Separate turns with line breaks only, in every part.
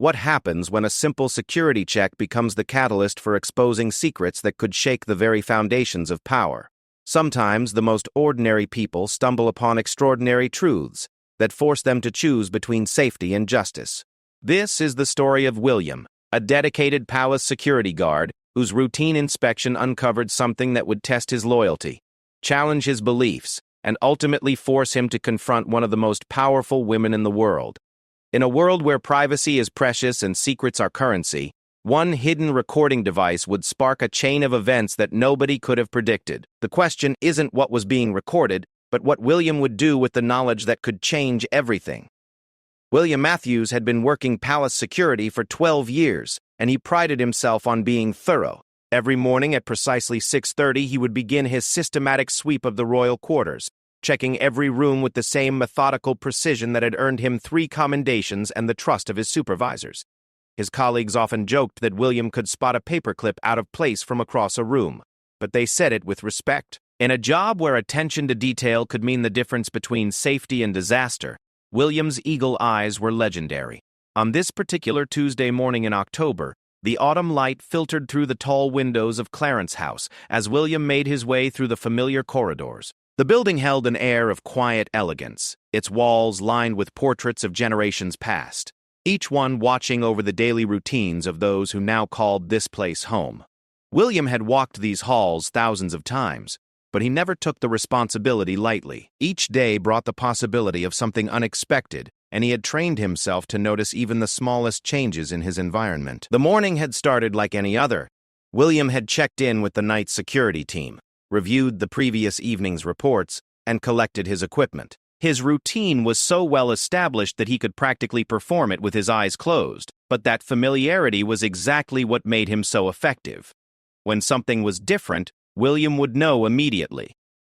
What happens when a simple security check becomes the catalyst for exposing secrets that could shake the very foundations of power? Sometimes the most ordinary people stumble upon extraordinary truths that force them to choose between safety and justice. This is the story of William, a dedicated palace security guard whose routine inspection uncovered something that would test his loyalty, challenge his beliefs, and ultimately force him to confront one of the most powerful women in the world. In a world where privacy is precious and secrets are currency, one hidden recording device would spark a chain of events that nobody could have predicted. The question isn't what was being recorded, but what William would do with the knowledge that could change everything. William Matthews had been working palace security for 12 years, and he prided himself on being thorough. Every morning at precisely 6:30, he would begin his systematic sweep of the royal quarters, checking every room with the same methodical precision that had earned him 3 commendations and the trust of his supervisors. His colleagues often joked that William could spot a paperclip out of place from across a room, but they said it with respect. In a job where attention to detail could mean the difference between safety and disaster, William's eagle eyes were legendary. On this particular Tuesday morning in October, the autumn light filtered through the tall windows of Clarence House as William made his way through the familiar corridors. The building held an air of quiet elegance, its walls lined with portraits of generations past, each one watching over the daily routines of those who now called this place home. William had walked these halls thousands of times, but he never took the responsibility lightly. Each day brought the possibility of something unexpected, and he had trained himself to notice even the smallest changes in his environment. The morning had started like any other. William had checked in with the night's security team, reviewed the previous evening's reports, and collected his equipment. His routine was so well established that he could practically perform it with his eyes closed, but that familiarity was exactly what made him so effective. When something was different, William would know immediately.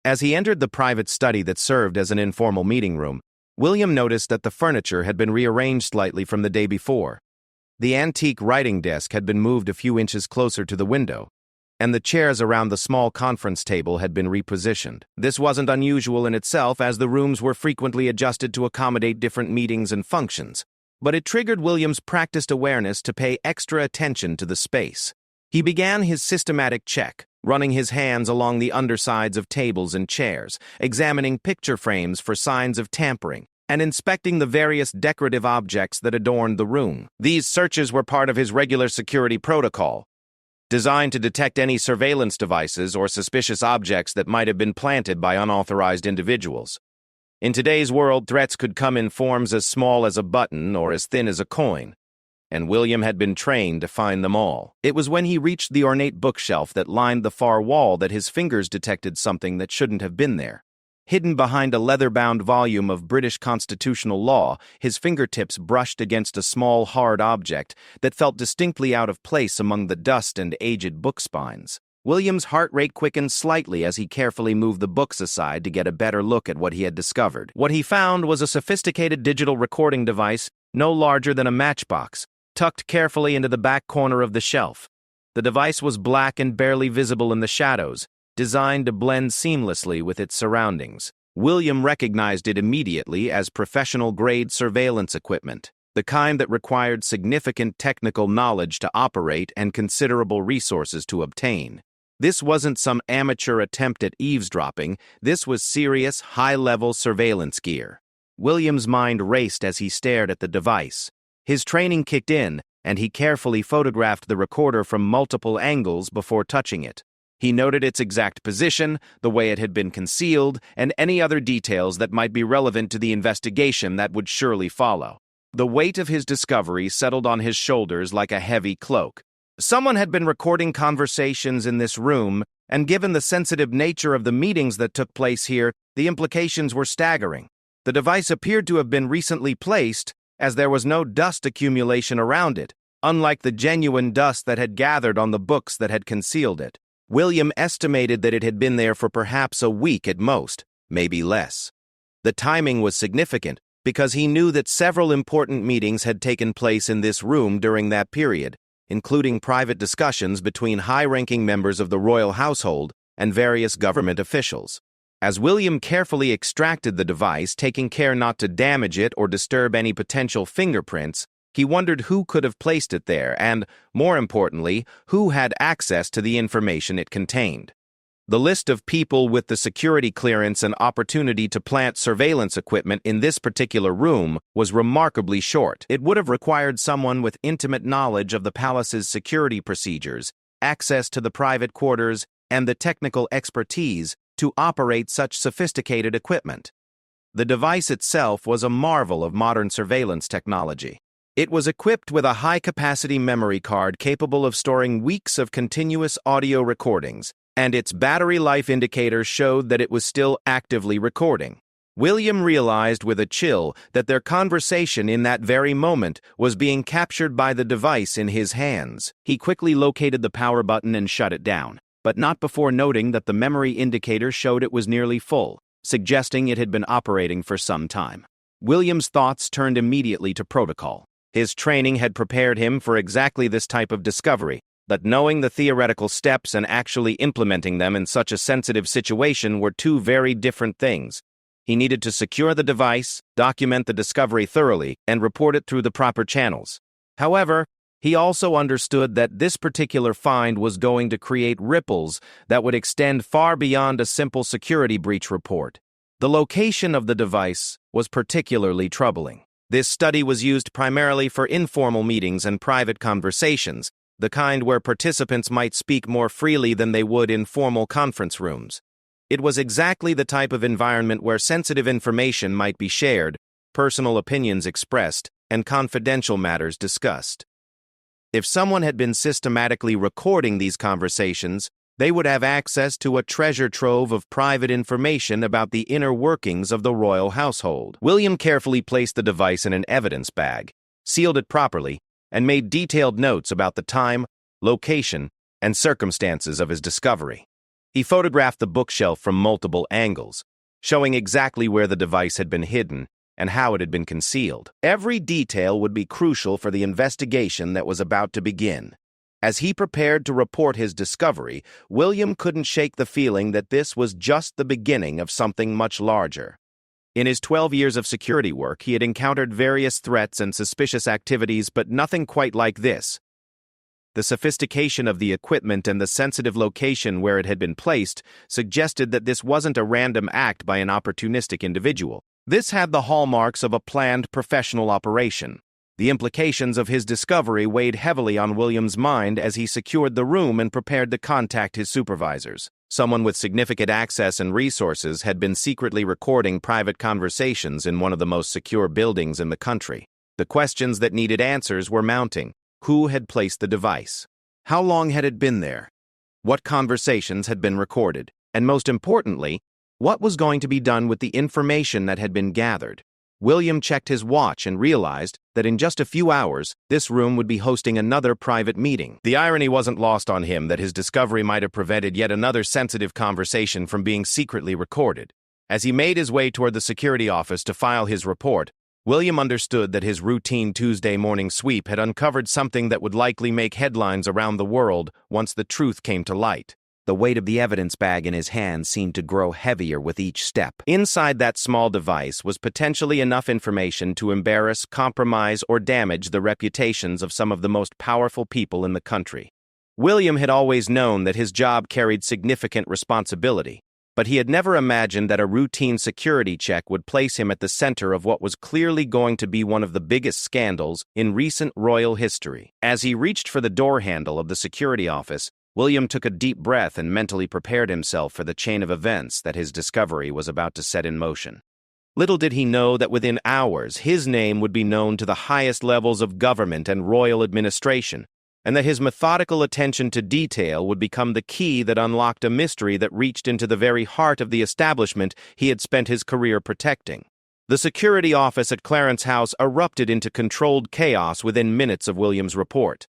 As he entered the private study that served as an informal meeting room, William noticed that the furniture had been rearranged slightly from the day before. The antique writing desk had been moved a few inches closer to the window, and the chairs around the small conference table had been repositioned. This wasn't unusual in itself, as the rooms were frequently adjusted to accommodate different meetings and functions, but it triggered William's practiced awareness to pay extra attention to the space. He began his systematic check, running his hands along the undersides of tables and chairs, examining picture frames for signs of tampering, and inspecting the various decorative objects that adorned the room. These searches were part of his regular security protocol, designed to detect any surveillance devices or suspicious objects that might have been planted by unauthorized individuals. In today's world, threats could come in forms as small as a button or as thin as a coin, and William had been trained to find them all. It was when he reached the ornate bookshelf that lined the far wall that his fingers detected something that shouldn't have been there. Hidden behind a leather-bound volume of British constitutional law, his fingertips brushed against a small, hard object that felt distinctly out of place among the dust and aged book spines. William's heart rate quickened slightly as he carefully moved the books aside to get a better look at what he had discovered. What he found was a sophisticated digital recording device no larger than a matchbox, tucked carefully into the back corner of the shelf. The device was black and barely visible in the shadows, designed to blend seamlessly with its surroundings. William recognized it immediately as professional-grade surveillance equipment, the kind that required significant technical knowledge to operate and considerable resources to obtain. This wasn't some amateur attempt at eavesdropping. This was serious, high-level surveillance gear. William's mind raced as he stared at the device. His training kicked in, and he carefully photographed the recorder from multiple angles before touching it. He noted its exact position, the way it had been concealed, and any other details that might be relevant to the investigation that would surely follow. The weight of his discovery settled on his shoulders like a heavy cloak. Someone had been recording conversations in this room, and given the sensitive nature of the meetings that took place here, the implications were staggering. The device appeared to have been recently placed, as there was no dust accumulation around it, unlike the genuine dust that had gathered on the books that had concealed it. William estimated that it had been there for perhaps a week at most, maybe less. The timing was significant because he knew that several important meetings had taken place in this room during that period, including private discussions between high-ranking members of the royal household and various government officials. As William carefully extracted the device, taking care not to damage it or disturb any potential fingerprints, He wondered who could have placed it there and, more importantly, who had access to the information it contained. The list of people with the security clearance and opportunity to plant surveillance equipment in this particular room was remarkably short. It would have required someone with intimate knowledge of the palace's security procedures, access to the private quarters, and the technical expertise to operate such sophisticated equipment. The device itself was a marvel of modern surveillance technology. It was equipped with a high-capacity memory card capable of storing weeks of continuous audio recordings, and its battery life indicator showed that it was still actively recording. William realized with a chill that their conversation in that very moment was being captured by the device in his hands. He quickly located the power button and shut it down, but not before noting that the memory indicator showed it was nearly full, suggesting it had been operating for some time. William's thoughts turned immediately to protocol. His training had prepared him for exactly this type of discovery, but knowing the theoretical steps and actually implementing them in such a sensitive situation were two very different things. He needed to secure the device, document the discovery thoroughly, and report it through the proper channels. However, he also understood that this particular find was going to create ripples that would extend far beyond a simple security breach report. The location of the device was particularly troubling. This study was used primarily for informal meetings and private conversations, the kind where participants might speak more freely than they would in formal conference rooms. It was exactly the type of environment where sensitive information might be shared, personal opinions expressed, and confidential matters discussed. If someone had been systematically recording these conversations, they would have access to a treasure trove of private information about the inner workings of the royal household. William carefully placed the device in an evidence bag, sealed it properly, and made detailed notes about the time, location, and circumstances of his discovery. He photographed the bookshelf from multiple angles, showing exactly where the device had been hidden and how it had been concealed. Every detail would be crucial for the investigation that was about to begin. As he prepared to report his discovery, William couldn't shake the feeling that this was just the beginning of something much larger. In his 12 years of security work, he had encountered various threats and suspicious activities, but nothing quite like this. The sophistication of the equipment and the sensitive location where it had been placed suggested that this wasn't a random act by an opportunistic individual. This had the hallmarks of a planned professional operation. The implications of his discovery weighed heavily on William's mind as he secured the room and prepared to contact his supervisors. Someone with significant access and resources had been secretly recording private conversations in one of the most secure buildings in the country. The questions that needed answers were mounting. Who had placed the device? How long had it been there? What conversations had been recorded? And most importantly, what was going to be done with the information that had been gathered? William checked his watch and realized that in just a few hours, this room would be hosting another private meeting. The irony wasn't lost on him that his discovery might have prevented yet another sensitive conversation from being secretly recorded. As he made his way toward the security office to file his report, William understood that his routine Tuesday morning sweep had uncovered something that would likely make headlines around the world once the truth came to light. The weight of the evidence bag in his hand seemed to grow heavier with each step. Inside that small device was potentially enough information to embarrass, compromise, or damage the reputations of some of the most powerful people in the country. William had always known that his job carried significant responsibility, but he had never imagined that a routine security check would place him at the center of what was clearly going to be one of the biggest scandals in recent royal history. As he reached for the door handle of the security office, William took a deep breath and mentally prepared himself for the chain of events that his discovery was about to set in motion. Little did he know that within hours his name would be known to the highest levels of government and royal administration, and that his methodical attention to detail would become the key that unlocked a mystery that reached into the very heart of the establishment he had spent his career protecting. The security office at Clarence House erupted into controlled chaos within minutes of William's report.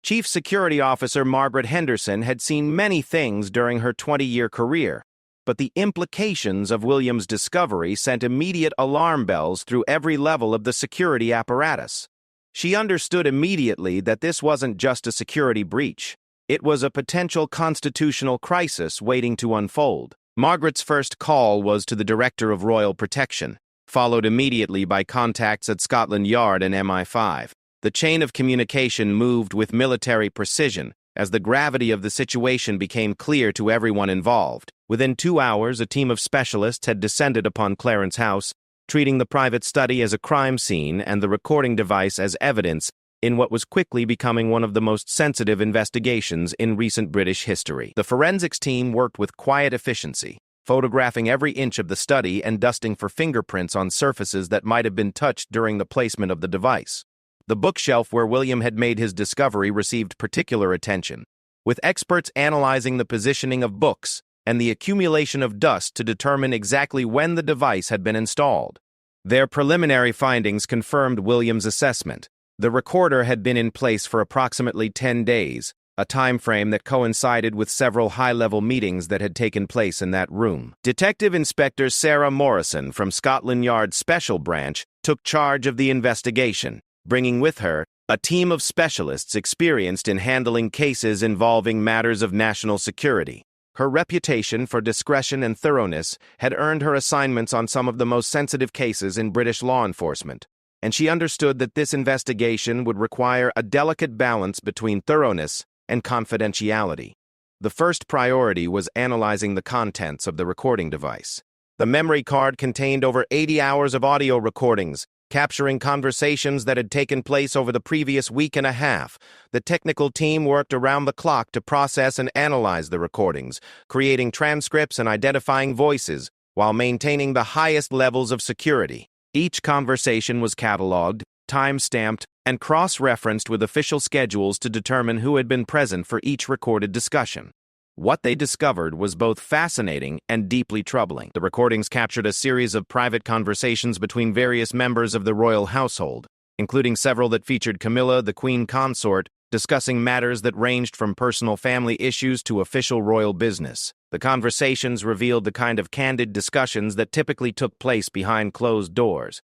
Chief Security Officer Margaret Henderson had seen many things during her 20-year career, but the implications of William's discovery sent immediate alarm bells through every level of the security apparatus. She understood immediately that this wasn't just a security breach. It was a potential constitutional crisis waiting to unfold. Margaret's first call was to the Director of Royal Protection, followed immediately by contacts at Scotland Yard and MI5. The chain of communication moved with military precision as the gravity of the situation became clear to everyone involved. Within 2 hours, a team of specialists had descended upon Clarence House, treating the private study as a crime scene and the recording device as evidence in what was quickly becoming one of the most sensitive investigations in recent British history. The forensics team worked with quiet efficiency, photographing every inch of the study and dusting for fingerprints on surfaces that might have been touched during the placement of the device. The bookshelf where William had made his discovery received particular attention, with experts analyzing the positioning of books and the accumulation of dust to determine exactly when the device had been installed. Their preliminary findings confirmed William's assessment. The recorder had been in place for approximately 10 days, a time frame that coincided with several high-level meetings that had taken place in that room. Detective Inspector Sarah Morrison from Scotland Yard's Special Branch took charge of the investigation, bringing with her a team of specialists experienced in handling cases involving matters of national security. Her reputation for discretion and thoroughness had earned her assignments on some of the most sensitive cases in British law enforcement, and she understood that this investigation would require a delicate balance between thoroughness and confidentiality. The first priority was analyzing the contents of the recording device. The memory card contained over 80 hours of audio recordings, capturing conversations that had taken place over the previous week and a half. The technical team worked around the clock to process and analyze the recordings, creating transcripts and identifying voices, while maintaining the highest levels of security. Each conversation was cataloged, time-stamped, and cross-referenced with official schedules to determine who had been present for each recorded discussion. What they discovered was both fascinating and deeply troubling. The recordings captured a series of private conversations between various members of the royal household, including several that featured Camilla, the Queen Consort, discussing matters that ranged from personal family issues to official royal business. The conversations revealed the kind of candid discussions that typically took place behind closed doors,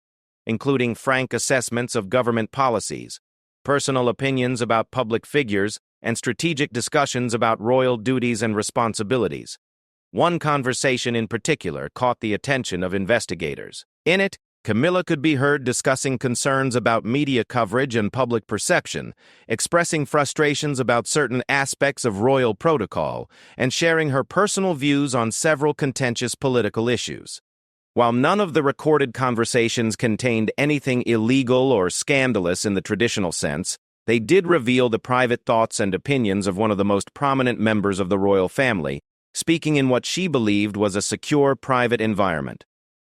including frank assessments of government policies, personal opinions about public figures, and strategic discussions about royal duties and responsibilities. One conversation in particular caught the attention of investigators. In it, Camilla could be heard discussing concerns about media coverage and public perception, expressing frustrations about certain aspects of royal protocol, and sharing her personal views on several contentious political issues. While none of the recorded conversations contained anything illegal or scandalous in the traditional sense, they did reveal the private thoughts and opinions of one of the most prominent members of the royal family, speaking in what she believed was a secure private environment.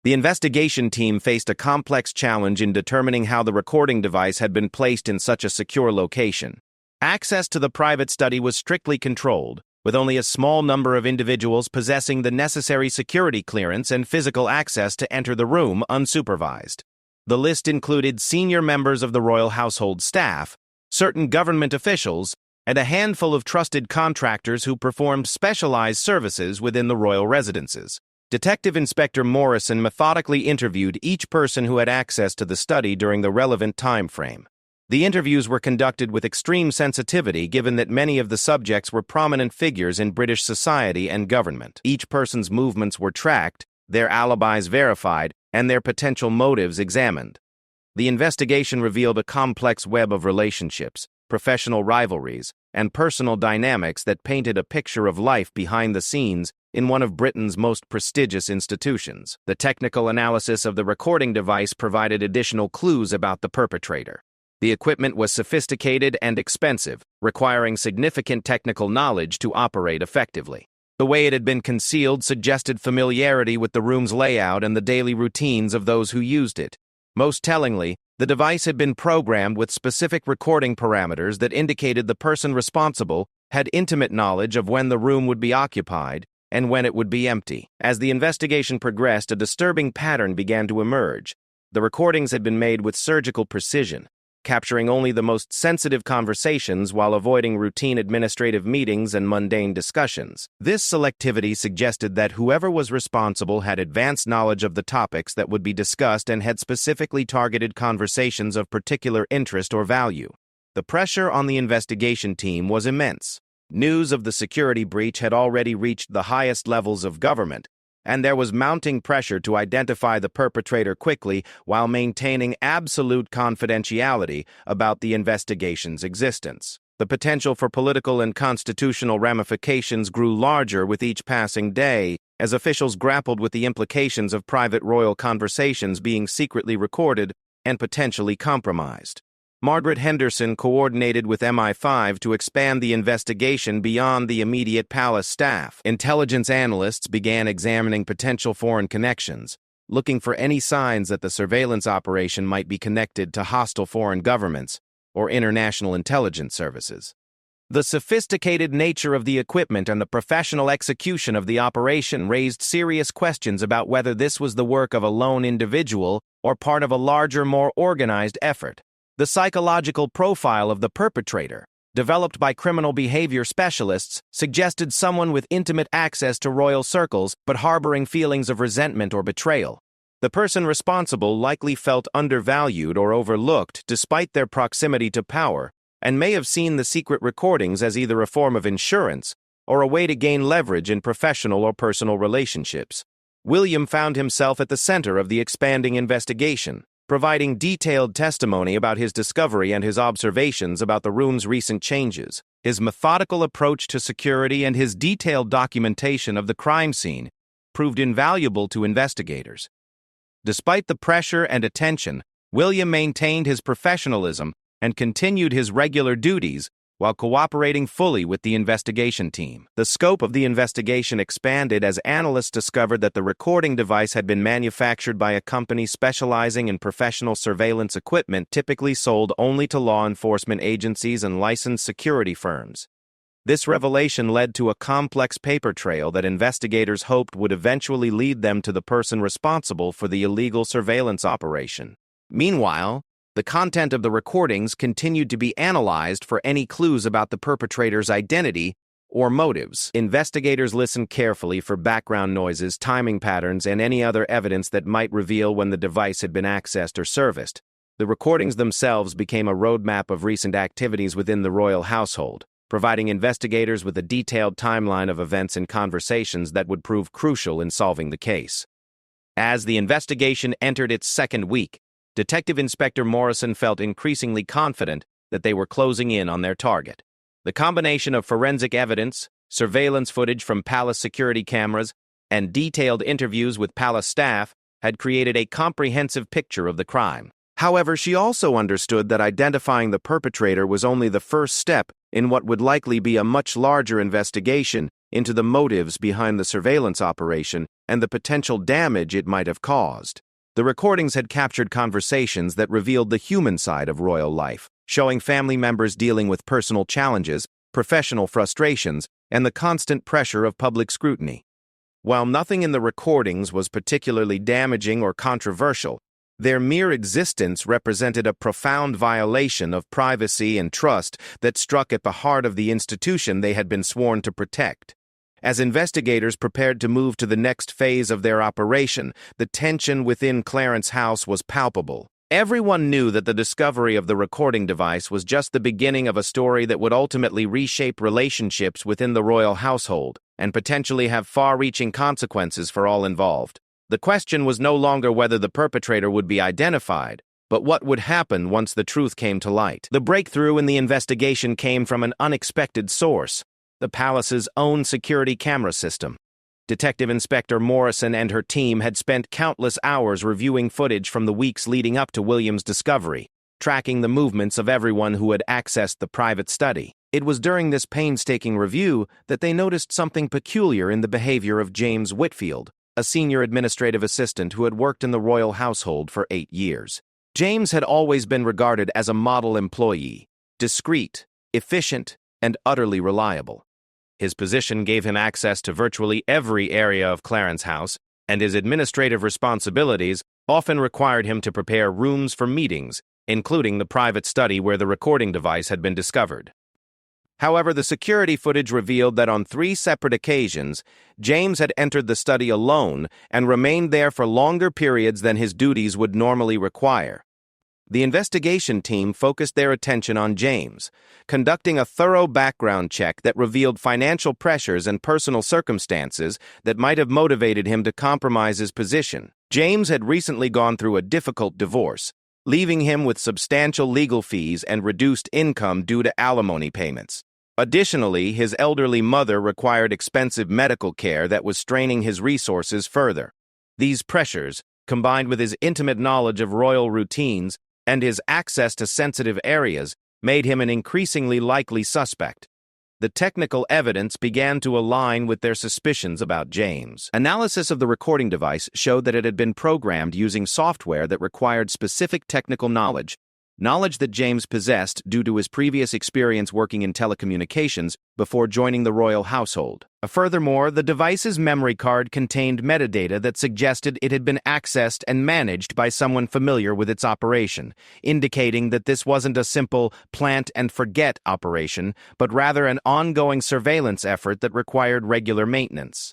The investigation team faced a complex challenge in determining how the recording device had been placed in such a secure location. Access to the private study was strictly controlled, with only a small number of individuals possessing the necessary security clearance and physical access to enter the room unsupervised. The list included senior members of the royal household staff, certain government officials, and a handful of trusted contractors who performed specialized services within the royal residences. Detective Inspector Morrison methodically interviewed each person who had access to the study during the relevant time frame. The interviews were conducted with extreme sensitivity given that many of the subjects were prominent figures in British society and government. Each person's movements were tracked, their alibis verified, and their potential motives examined. The investigation revealed a complex web of relationships, professional rivalries, and personal dynamics that painted a picture of life behind the scenes in one of Britain's most prestigious institutions. The technical analysis of the recording device provided additional clues about the perpetrator. The equipment was sophisticated and expensive, requiring significant technical knowledge to operate effectively. The way it had been concealed suggested familiarity with the room's layout and the daily routines of those who used it. Most tellingly, the device had been programmed with specific recording parameters that indicated the person responsible had intimate knowledge of when the room would be occupied and when it would be empty. As the investigation progressed, a disturbing pattern began to emerge. The recordings had been made with surgical precision, capturing only the most sensitive conversations while avoiding routine administrative meetings and mundane discussions. This selectivity suggested that whoever was responsible had advanced knowledge of the topics that would be discussed and had specifically targeted conversations of particular interest or value. The pressure on the investigation team was immense. News of the security breach had already reached the highest levels of government, and there was mounting pressure to identify the perpetrator quickly while maintaining absolute confidentiality about the investigation's existence. The potential for political and constitutional ramifications grew larger with each passing day, as officials grappled with the implications of private royal conversations being secretly recorded and potentially compromised. Margaret Henderson coordinated with MI5 to expand the investigation beyond the immediate palace staff. Intelligence analysts began examining potential foreign connections, looking for any signs that the surveillance operation might be connected to hostile foreign governments or international intelligence services. The sophisticated nature of the equipment and the professional execution of the operation raised serious questions about whether this was the work of a lone individual or part of a larger, more organized effort. The psychological profile of the perpetrator, developed by criminal behavior specialists, suggested someone with intimate access to royal circles but harboring feelings of resentment or betrayal. The person responsible likely felt undervalued or overlooked despite their proximity to power, and may have seen the secret recordings as either a form of insurance or a way to gain leverage in professional or personal relationships. William found himself at the center of the expanding investigation, providing detailed testimony about his discovery and his observations about the room's recent changes. His methodical approach to security and his detailed documentation of the crime scene proved invaluable to investigators. Despite the pressure and attention, William maintained his professionalism and continued his regular duties while cooperating fully with the investigation team. The scope of the investigation expanded as analysts discovered that the recording device had been manufactured by a company specializing in professional surveillance equipment typically sold only to law enforcement agencies and licensed security firms. This revelation led to a complex paper trail that investigators hoped would eventually lead them to the person responsible for the illegal surveillance operation. Meanwhile, the content of the recordings continued to be analyzed for any clues about the perpetrator's identity or motives. Investigators listened carefully for background noises, timing patterns, and any other evidence that might reveal when the device had been accessed or serviced. The recordings themselves became a roadmap of recent activities within the royal household, providing investigators with a detailed timeline of events and conversations that would prove crucial in solving the case. As the investigation entered its second week, Detective Inspector Morrison felt increasingly confident that they were closing in on their target. The combination of forensic evidence, surveillance footage from palace security cameras, and detailed interviews with palace staff had created a comprehensive picture of the crime. However, she also understood that identifying the perpetrator was only the first step in what would likely be a much larger investigation into the motives behind the surveillance operation and the potential damage it might have caused. The recordings had captured conversations that revealed the human side of royal life, showing family members dealing with personal challenges, professional frustrations, and the constant pressure of public scrutiny. While nothing in the recordings was particularly damaging or controversial, their mere existence represented a profound violation of privacy and trust that struck at the heart of the institution they had been sworn to protect. As investigators prepared to move to the next phase of their operation, the tension within Clarence House was palpable. Everyone knew that the discovery of the recording device was just the beginning of a story that would ultimately reshape relationships within the royal household and potentially have far-reaching consequences for all involved. The question was no longer whether the perpetrator would be identified, but what would happen once the truth came to light. The breakthrough in the investigation came from an unexpected source: the palace's own security camera system. Detective Inspector Morrison and her team had spent countless hours reviewing footage from the weeks leading up to William's discovery, tracking the movements of everyone who had accessed the private study. It was during this painstaking review that they noticed something peculiar in the behavior of James Whitfield, a senior administrative assistant who had worked in the royal household for 8 years. James had always been regarded as a model employee, discreet, efficient, and utterly reliable. His position gave him access to virtually every area of Clarence House, and his administrative responsibilities often required him to prepare rooms for meetings, including the private study where the recording device had been discovered. However, the security footage revealed that on 3 separate occasions, James had entered the study alone and remained there for longer periods than his duties would normally require. The investigation team focused their attention on James, conducting a thorough background check that revealed financial pressures and personal circumstances that might have motivated him to compromise his position. James had recently gone through a difficult divorce, leaving him with substantial legal fees and reduced income due to alimony payments. Additionally, his elderly mother required expensive medical care that was straining his resources further. These pressures, combined with his intimate knowledge of royal routines and his access to sensitive areas, made him an increasingly likely suspect. The technical evidence began to align with their suspicions about James. Analysis of the recording device showed that it had been programmed using software that required specific technical knowledge that James possessed due to his previous experience working in telecommunications before joining the royal household. Furthermore, the device's memory card contained metadata that suggested it had been accessed and managed by someone familiar with its operation, indicating that this wasn't a simple plant-and-forget operation, but rather an ongoing surveillance effort that required regular maintenance.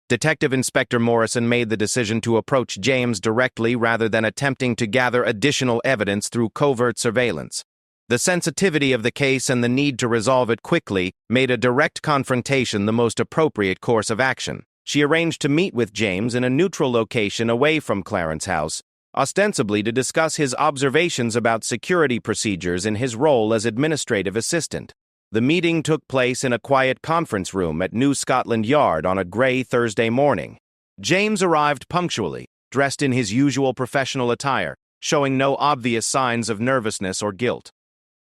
Detective Inspector Morrison made the decision to approach James directly rather than attempting to gather additional evidence through covert surveillance. The sensitivity of the case and the need to resolve it quickly made a direct confrontation the most appropriate course of action. She arranged to meet with James in a neutral location away from Clarence's house, ostensibly to discuss his observations about security procedures in his role as administrative assistant. The meeting took place in a quiet conference room at New Scotland Yard on a grey Thursday morning. James arrived punctually, dressed in his usual professional attire, showing no obvious signs of nervousness or guilt.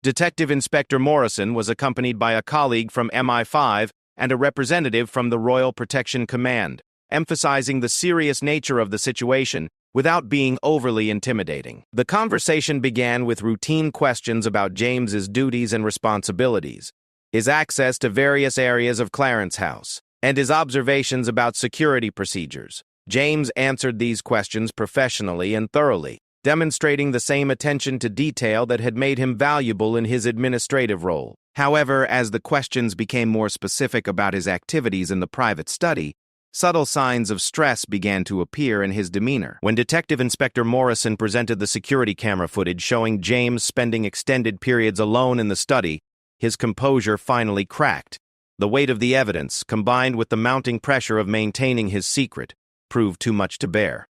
Detective Inspector Morrison was accompanied by a colleague from MI5 and a representative from the Royal Protection Command, emphasizing the serious nature of the situation without being overly intimidating. The conversation began with routine questions about James's duties and responsibilities, his access to various areas of Clarence's house, and his observations about security procedures. James answered these questions professionally and thoroughly, demonstrating the same attention to detail that had made him valuable in his administrative role. However, as the questions became more specific about his activities in the private study, subtle signs of stress began to appear in his demeanor. When Detective Inspector Morrison presented the security camera footage showing James spending extended periods alone in the study, his composure finally cracked. The weight of the evidence, combined with the mounting pressure of maintaining his secret, proved too much to bear.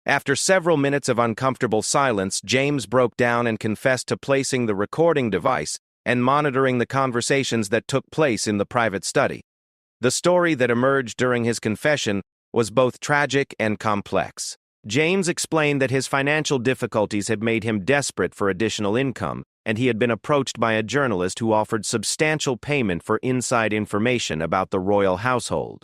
After several minutes of uncomfortable silence, James broke down and confessed to placing the recording device and monitoring the conversations that took place in the private study. The story that emerged during his confession was both tragic and complex. James explained that his financial difficulties had made him desperate for additional income, and he had been approached by a journalist who offered substantial payment for inside information about the royal household.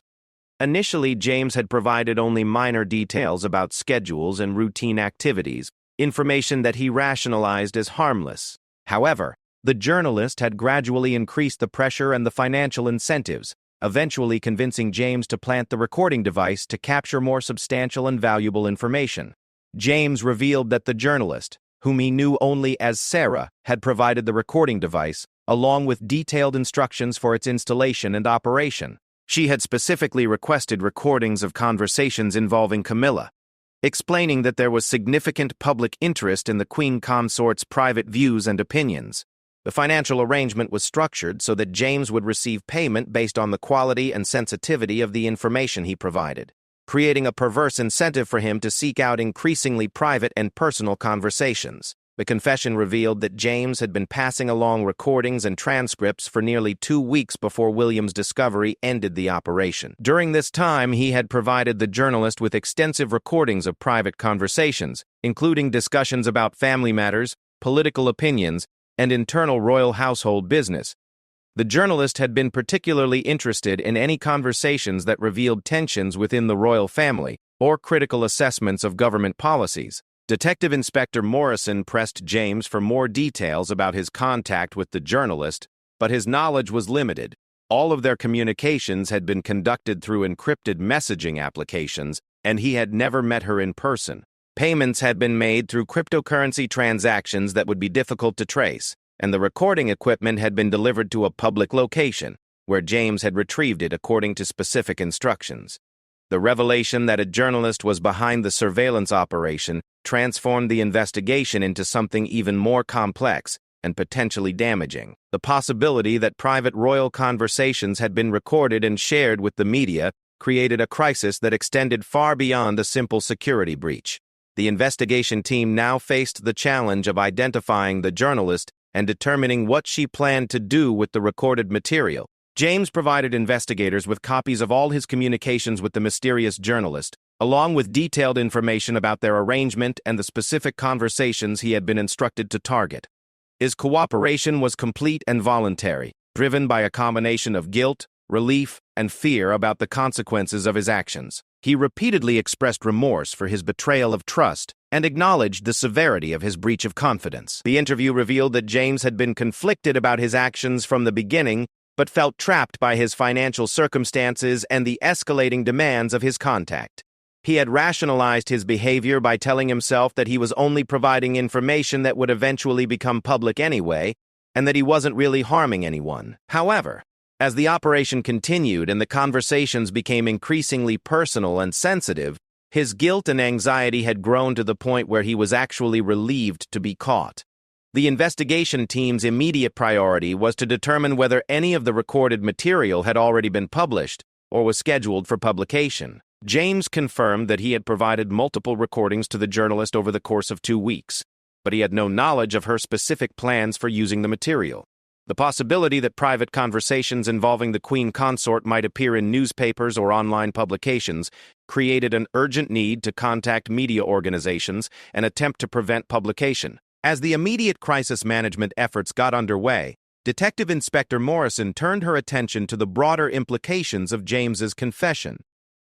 Initially, James had provided only minor details about schedules and routine activities, information that he rationalized as harmless. However, the journalist had gradually increased the pressure and the financial incentives, eventually convincing James to plant the recording device to capture more substantial and valuable information. James revealed that the journalist, whom he knew only as Sarah, had provided the recording device, along with detailed instructions for its installation and operation. She had specifically requested recordings of conversations involving Camilla, explaining that there was significant public interest in the Queen Consort's private views and opinions. The financial arrangement was structured so that James would receive payment based on the quality and sensitivity of the information he provided, creating a perverse incentive for him to seek out increasingly private and personal conversations. The confession revealed that James had been passing along recordings and transcripts for nearly 2 weeks before William's discovery ended the operation. During this time, he had provided the journalist with extensive recordings of private conversations, including discussions about family matters, political opinions, and internal royal household business. The journalist had been particularly interested in any conversations that revealed tensions within the royal family or critical assessments of government policies. Detective Inspector Morrison pressed James for more details about his contact with the journalist, but his knowledge was limited. All of their communications had been conducted through encrypted messaging applications, and he had never met her in person. Payments had been made through cryptocurrency transactions that would be difficult to trace, and the recording equipment had been delivered to a public location, where James had retrieved it according to specific instructions. The revelation that a journalist was behind the surveillance operation transformed the investigation into something even more complex and potentially damaging. The possibility that private royal conversations had been recorded and shared with the media created a crisis that extended far beyond a simple security breach. The investigation team now faced the challenge of identifying the journalist and determining what she planned to do with the recorded material. James provided investigators with copies of all his communications with the mysterious journalist, along with detailed information about their arrangement and the specific conversations he had been instructed to target. His cooperation was complete and voluntary, driven by a combination of guilt, relief, and fear about the consequences of his actions. He repeatedly expressed remorse for his betrayal of trust and acknowledged the severity of his breach of confidence. The interview revealed that James had been conflicted about his actions from the beginning, but felt trapped by his financial circumstances and the escalating demands of his contact. He had rationalized his behavior by telling himself that he was only providing information that would eventually become public anyway, and that he wasn't really harming anyone. However, as the operation continued and the conversations became increasingly personal and sensitive, his guilt and anxiety had grown to the point where he was actually relieved to be caught. The investigation team's immediate priority was to determine whether any of the recorded material had already been published or was scheduled for publication. James confirmed that he had provided multiple recordings to the journalist over the course of 2 weeks, but he had no knowledge of her specific plans for using the material. The possibility that private conversations involving the Queen Consort might appear in newspapers or online publications created an urgent need to contact media organizations and attempt to prevent publication. As the immediate crisis management efforts got underway, Detective Inspector Morrison turned her attention to the broader implications of James's confession.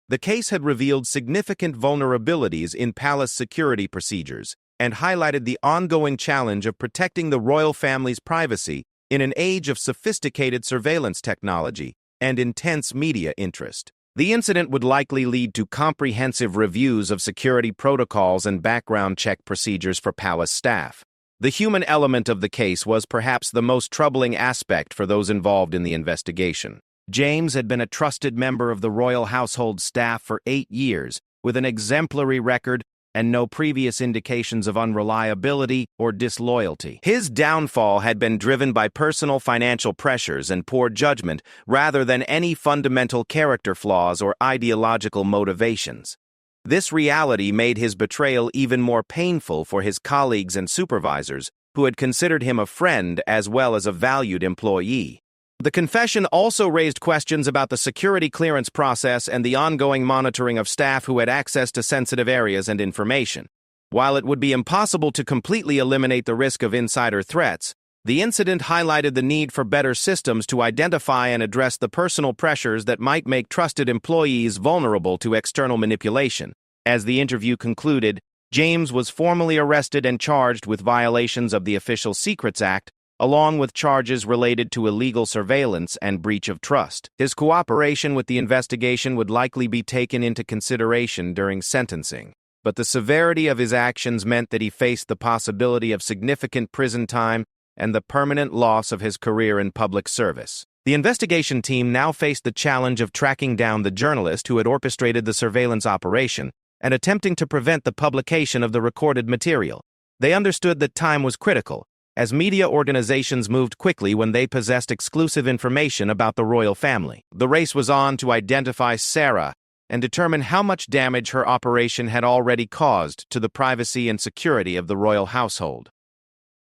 The case had revealed significant vulnerabilities in palace security procedures and highlighted the ongoing challenge of protecting the royal family's privacy in an age of sophisticated surveillance technology and intense media interest. The incident would likely lead to comprehensive reviews of security protocols and background check procedures for palace staff. The human element of the case was perhaps the most troubling aspect for those involved in the investigation. James had been a trusted member of the royal household staff for 8 years, with an exemplary record and no previous indications of unreliability or disloyalty. His downfall had been driven by personal financial pressures and poor judgment rather than any fundamental character flaws or ideological motivations. This reality made his betrayal even more painful for his colleagues and supervisors, who had considered him a friend as well as a valued employee. The confession also raised questions about the security clearance process and the ongoing monitoring of staff who had access to sensitive areas and information. While it would be impossible to completely eliminate the risk of insider threats, the incident highlighted the need for better systems to identify and address the personal pressures that might make trusted employees vulnerable to external manipulation. As the interview concluded, James was formally arrested and charged with violations of the Official Secrets Act, along with charges related to illegal surveillance and breach of trust. His cooperation with the investigation would likely be taken into consideration during sentencing, but the severity of his actions meant that he faced the possibility of significant prison time and the permanent loss of his career in public service. The investigation team now faced the challenge of tracking down the journalist who had orchestrated the surveillance operation and attempting to prevent the publication of the recorded material. They understood that time was critical, as media organizations moved quickly when they possessed exclusive information about the royal family. The race was on to identify Sarah and determine how much damage her operation had already caused to the privacy and security of the royal household.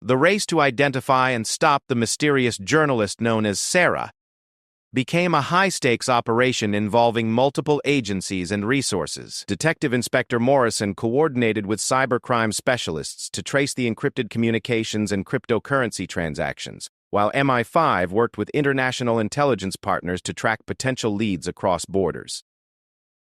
The race to identify and stop the mysterious journalist known as Sarah became a high-stakes operation involving multiple agencies and resources. Detective Inspector Morrison coordinated with cybercrime specialists to trace the encrypted communications and cryptocurrency transactions, while MI5 worked with international intelligence partners to track potential leads across borders.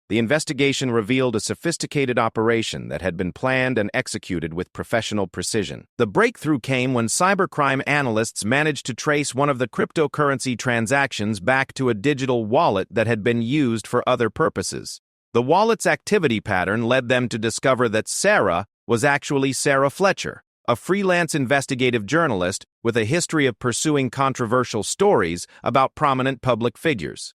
The investigation revealed a sophisticated operation that had been planned and executed with professional precision. The breakthrough came when cybercrime analysts managed to trace one of the cryptocurrency transactions back to a digital wallet that had been used for other purposes. The wallet's activity pattern led them to discover that Sarah was actually Sarah Fletcher, a freelance investigative journalist with a history of pursuing controversial stories about prominent public figures.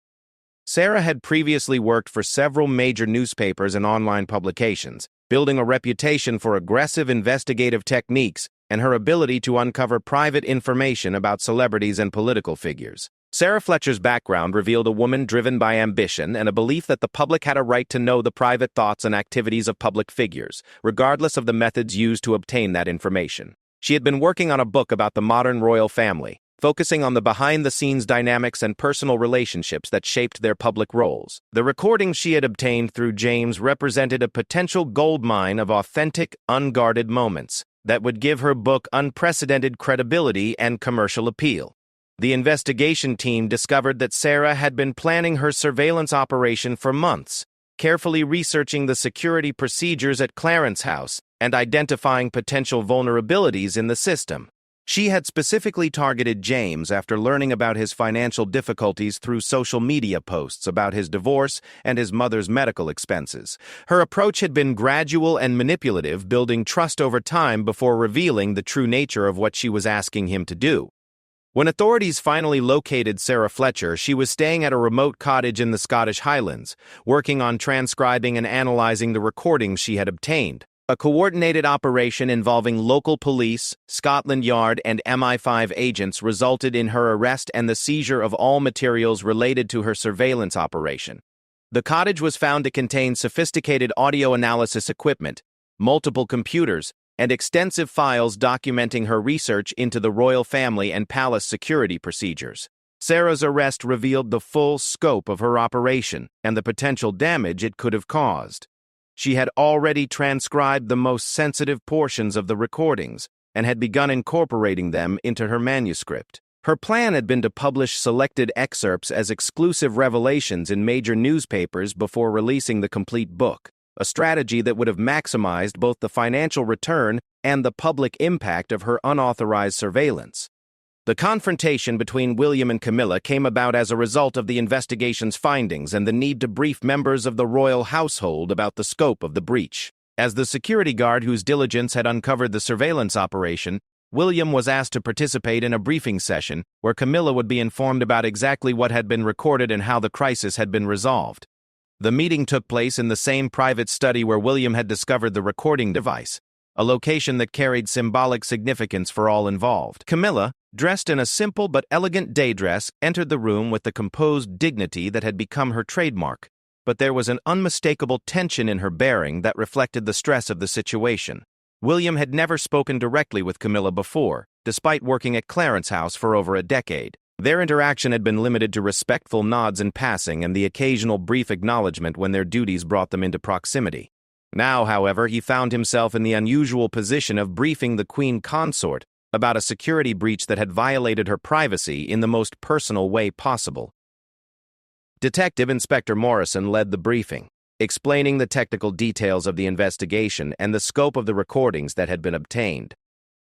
Sarah had previously worked for several major newspapers and online publications, building a reputation for aggressive investigative techniques and her ability to uncover private information about celebrities and political figures. Sarah Fletcher's background revealed a woman driven by ambition and a belief that the public had a right to know the private thoughts and activities of public figures, regardless of the methods used to obtain that information. She had been working on a book about the modern royal family, focusing on the behind-the-scenes dynamics and personal relationships that shaped their public roles. The recordings she had obtained through James represented a potential goldmine of authentic, unguarded moments that would give her book unprecedented credibility and commercial appeal. The investigation team discovered that Sarah had been planning her surveillance operation for months, carefully researching the security procedures at Clarence House and identifying potential vulnerabilities in the system. She had specifically targeted James after learning about his financial difficulties through social media posts about his divorce and his mother's medical expenses. Her approach had been gradual and manipulative, building trust over time before revealing the true nature of what she was asking him to do. When authorities finally located Sarah Fletcher, she was staying at a remote cottage in the Scottish Highlands, working on transcribing and analyzing the recordings she had obtained. A coordinated operation involving local police, Scotland Yard, and MI5 agents resulted in her arrest and the seizure of all materials related to her surveillance operation. The cottage was found to contain sophisticated audio analysis equipment, multiple computers, and extensive files documenting her research into the royal family and palace security procedures. Sarah's arrest revealed the full scope of her operation and the potential damage it could have caused. She had already transcribed the most sensitive portions of the recordings and had begun incorporating them into her manuscript. Her plan had been to publish selected excerpts as exclusive revelations in major newspapers before releasing the complete book, a strategy that would have maximized both the financial return and the public impact of her unauthorized surveillance. The confrontation between William and Camilla came about as a result of the investigation's findings and the need to brief members of the royal household about the scope of the breach. As the security guard whose diligence had uncovered the surveillance operation, William was asked to participate in a briefing session where Camilla would be informed about exactly what had been recorded and how the crisis had been resolved. The meeting took place in the same private study where William had discovered the recording device, a location that carried symbolic significance for all involved. Camilla, dressed in a simple but elegant day dress, entered the room with the composed dignity that had become her trademark, but there was an unmistakable tension in her bearing that reflected the stress of the situation. William had never spoken directly with Camilla before, despite working at Clarence House for over a decade. Their interaction had been limited to respectful nods in passing and the occasional brief acknowledgement when their duties brought them into proximity. Now, however, he found himself in the unusual position of briefing the Queen Consort about a security breach that had violated her privacy in the most personal way possible. Detective Inspector Morrison led the briefing, explaining the technical details of the investigation and the scope of the recordings that had been obtained.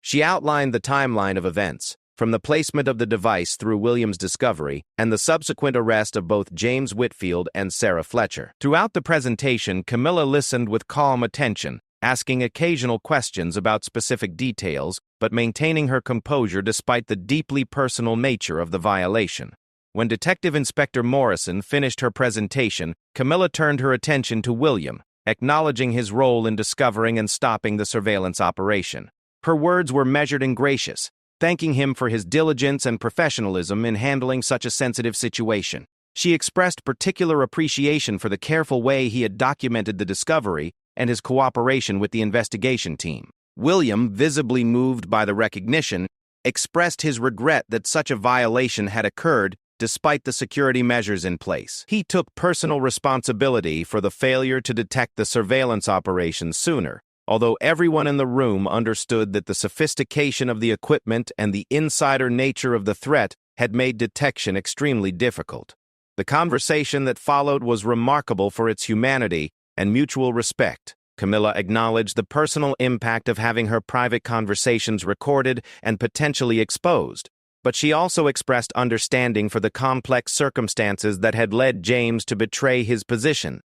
She outlined the timeline of events, from the placement of the device through William's discovery and the subsequent arrest of both James Whitfield and Sarah Fletcher. Throughout the presentation, Camilla listened with calm attention, asking occasional questions about specific details, but maintaining her composure despite the deeply personal nature of the violation. When Detective Inspector Morrison finished her presentation, Camilla turned her attention to William, acknowledging his role in discovering and stopping the surveillance operation. Her words were measured and gracious, thanking him for his diligence and professionalism in handling such a sensitive situation. She expressed particular appreciation for the careful way he had documented the discovery and his cooperation with the investigation team. William, visibly moved by the recognition, expressed his regret that such a violation had occurred despite the security measures in place. He took personal responsibility for the failure to detect the surveillance operation sooner, although everyone in the room understood that the sophistication of the equipment and the insider nature of the threat had made detection extremely difficult. The conversation that followed was remarkable for its humanity and mutual respect. Camilla acknowledged the personal impact of having her private conversations recorded and potentially exposed, but she also expressed understanding for the complex circumstances that had led James to betray his position.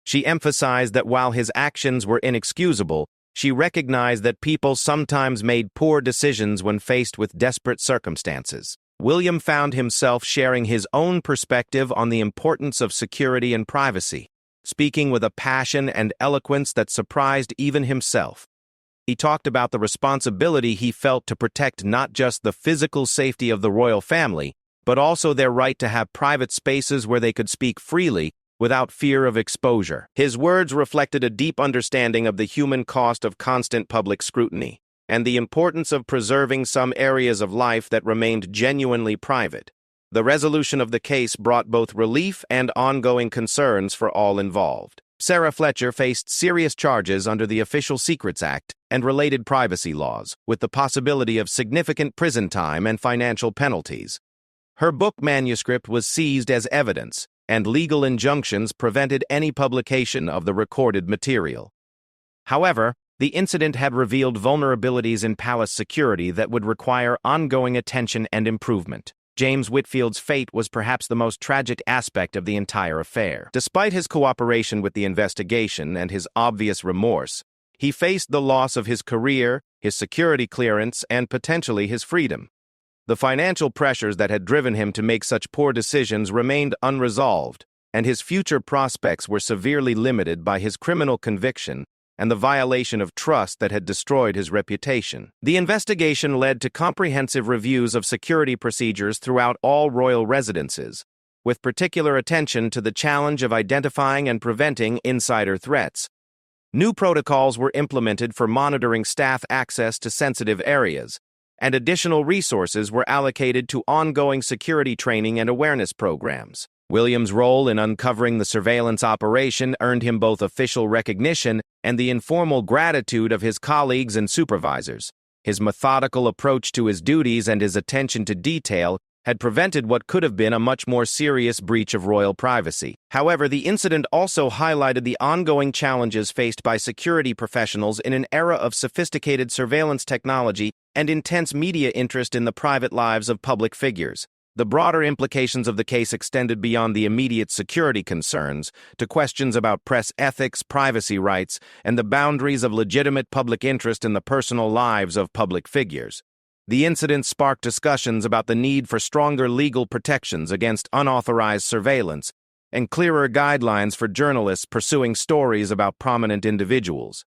She emphasized that while his actions were inexcusable, she recognized that people sometimes made poor decisions when faced with desperate circumstances. William found himself sharing his own perspective on the importance of security and privacy, speaking with a passion and eloquence that surprised even himself. He talked about the responsibility he felt to protect not just the physical safety of the royal family, but also their right to have private spaces where they could speak freely without fear of exposure. His words reflected a deep understanding of the human cost of constant public scrutiny and the importance of preserving some areas of life that remained genuinely private. The resolution of the case brought both relief and ongoing concerns for all involved. Sarah Fletcher faced serious charges under the Official Secrets Act and related privacy laws, with the possibility of significant prison time and financial penalties. Her book manuscript was seized as evidence, and legal injunctions prevented any publication of the recorded material. However, the incident had revealed vulnerabilities in palace security that would require ongoing attention and improvement. James Whitfield's fate was perhaps the most tragic aspect of the entire affair. Despite his cooperation with the investigation and his obvious remorse, he faced the loss of his career, his security clearance, and potentially his freedom. The financial pressures that had driven him to make such poor decisions remained unresolved, and his future prospects were severely limited by his criminal conviction and the violation of trust that had destroyed his reputation. The investigation led to comprehensive reviews of security procedures throughout all royal residences, with particular attention to the challenge of identifying and preventing insider threats. New protocols were implemented for monitoring staff access to sensitive areas, and additional resources were allocated to ongoing security training and awareness programs. William's role in uncovering the surveillance operation earned him both official recognition and the informal gratitude of his colleagues and supervisors. His methodical approach to his duties and his attention to detail had prevented what could have been a much more serious breach of royal privacy. However, the incident also highlighted the ongoing challenges faced by security professionals in an era of sophisticated surveillance technology and intense media interest in the private lives of public figures. The broader implications of the case extended beyond the immediate security concerns to questions about press ethics, privacy rights, and the boundaries of legitimate public interest in the personal lives of public figures. The incident sparked discussions about the need for stronger legal protections against unauthorized surveillance and clearer guidelines for journalists pursuing stories about prominent individuals.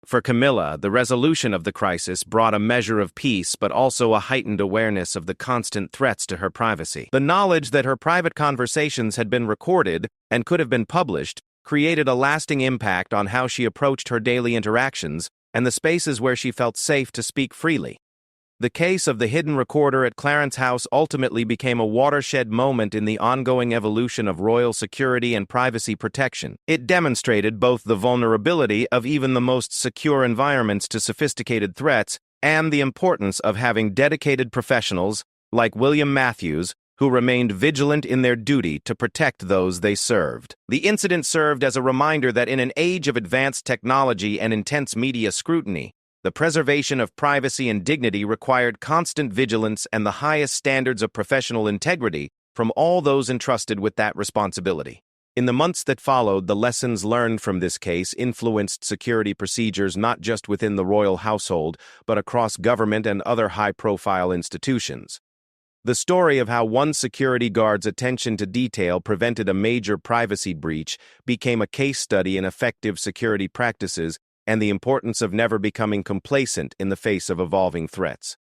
For Camilla, the resolution of the crisis brought a measure of peace but also a heightened awareness of the constant threats to her privacy. The knowledge that her private conversations had been recorded and could have been published created a lasting impact on how she approached her daily interactions and the spaces where she felt safe to speak freely. The case of the hidden recorder at Clarence House ultimately became a watershed moment in the ongoing evolution of royal security and privacy protection. It demonstrated both the vulnerability of even the most secure environments to sophisticated threats and the importance of having dedicated professionals, like William Matthews, who remained vigilant in their duty to protect those they served. The incident served as a reminder that in an age of advanced technology and intense media scrutiny, the preservation of privacy and dignity required constant vigilance and the highest standards of professional integrity from all those entrusted with that responsibility. In the months that followed, the lessons learned from this case influenced security procedures not just within the royal household, but across government and other high-profile institutions. The story of how one security guard's attention to detail prevented a major privacy breach became a case study in effective security practices and the importance of never becoming complacent in the face of evolving threats.